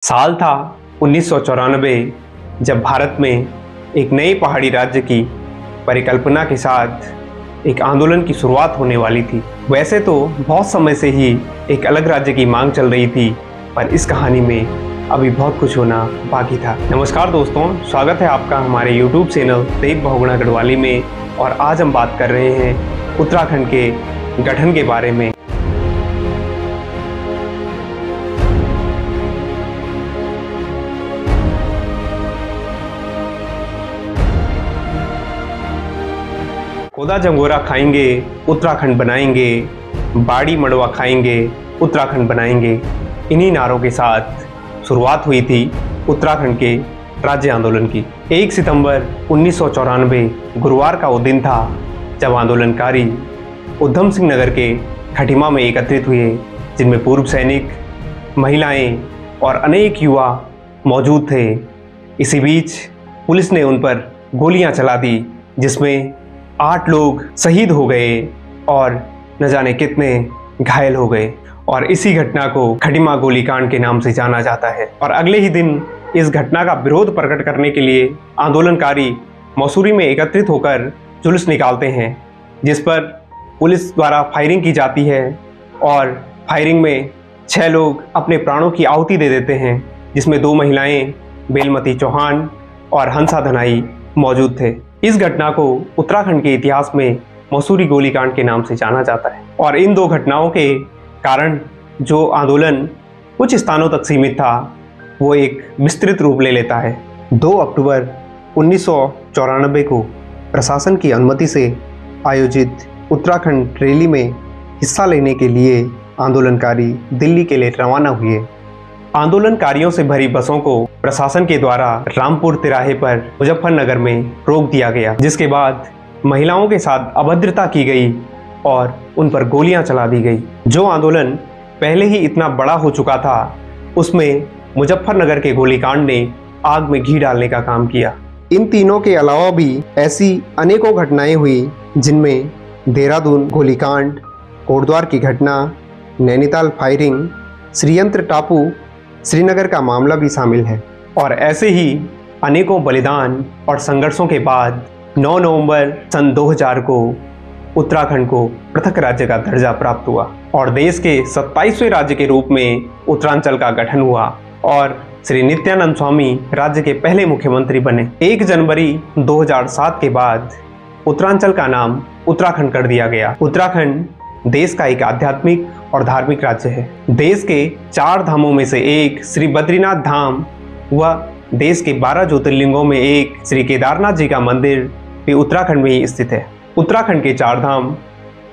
साल था 1994 जब भारत में एक नए पहाड़ी राज्य की परिकल्पना के साथ एक आंदोलन की शुरुआत होने वाली थी। वैसे तो बहुत समय से ही एक अलग राज्य की मांग चल रही थी, पर इस कहानी में अभी बहुत कुछ होना बाकी था। नमस्कार दोस्तों, स्वागत है आपका हमारे YouTube चैनल देव बहुगुणा गढ़वाली में। और आज हम बात कर रहे हैं उत्तराखंड के गठन के बारे में। खोदा जंगोरा खाएंगे उत्तराखंड बनाएंगे, बाड़ी मड़वा खाएंगे उत्तराखंड बनाएंगे, इन्हीं नारों के साथ शुरुआत हुई थी उत्तराखंड के राज्य आंदोलन की। 1 सितंबर 1994 गुरुवार का वो दिन था जब आंदोलनकारी उधम सिंह नगर के खटीमा में एकत्रित हुए, जिनमें पूर्व सैनिक, महिलाएं और अनेक युवा मौजूद थे। इसी बीच पुलिस ने उन पर गोलियां चला दी, जिसमें 8 लोग शहीद हो गए और न जाने कितने घायल हो गए। और इसी घटना को खटीमा गोलीकांड के नाम से जाना जाता है। और अगले ही दिन इस घटना का विरोध प्रकट करने के लिए आंदोलनकारी मसूरी में एकत्रित होकर जुलूस निकालते हैं, जिस पर पुलिस द्वारा फायरिंग की जाती है और फायरिंग में 6 लोग अपने प्राणों की आहुति दे देते हैं, जिसमें 2 महिलाएं बेलमती चौहान और हंसा धनाई मौजूद थे। इस घटना को उत्तराखंड के इतिहास में मसूरी गोलीकांड के नाम से जाना जाता है। और इन 2 घटनाओं के कारण जो आंदोलन कुछ स्थानों तक सीमित था, वो एक विस्तृत रूप ले लेता है। 2 अक्टूबर 1994 को प्रशासन की अनुमति से आयोजित उत्तराखंड रैली में हिस्सा लेने के लिए आंदोलनकारी दिल्ली के लिए रवाना हुए। आंदोलनकारियों से भरी बसों को प्रशासन के द्वारा रामपुर तिराहे पर मुजफ्फरनगर में रोक दिया गया, जिसके बाद महिलाओं के साथ अभद्रता की गई और उन पर गोलियां चला दी गई। जो आंदोलन पहले ही इतना बड़ा हो चुका था, उसमें मुजफ्फरनगर के गोलीकांड ने आग में घी डालने का काम किया। इन तीनों के अलावा भी ऐसी अनेकों घटनाएं हुई, जिनमें देहरादून गोलीकांड, कोटद्वार की घटना, नैनीताल फायरिंग, श्रीयंत्र टापू, श्रीनगर का मामला भी शामिल है। और ऐसे ही अनेकों बलिदान और संघर्षों के बाद 9 नवंबर सन 2000 को उत्तराखंड को पृथक राज्य का दर्जा प्राप्त हुआ और देश के 27वें राज्य के रूप में उत्तरांचल का गठन हुआ और श्री नित्यानंद स्वामी राज्य के पहले मुख्यमंत्री बने। 1 जनवरी 2007 के बाद उत्तरांचल का नाम उत्तराखंड कर दिया गया। उत्तराखंड देश का एक आध्यात्मिक और धार्मिक राज्य है। देश के 4 धामों में से एक श्री बद्रीनाथ धाम व देश के 12 ज्योतिर्लिंगों में एक श्री केदारनाथ जी का मंदिर भी उत्तराखंड में ही स्थित है। उत्तराखंड के 4 धाम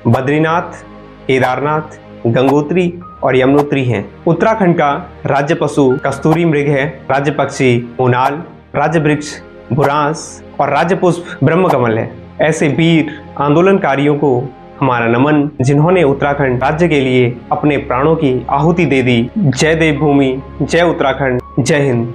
बद्रीनाथ, केदारनाथ, गंगोत्री और यमुनोत्री हैं। उत्तराखंड का राज्य पशु कस्तूरी मृग है, राज्य पक्षी मोनाल, राज्य वृक्ष बुरांस और राज्य पुष्प ब्रह्मकमल है। ऐसे वीर आंदोलनकारियों को हमारा नमन, जिन्होंने उत्तराखंड राज्य के लिए अपने प्राणों की आहुति दे दी। जय देवभूमि, जय उत्तराखंड, जय हिंद।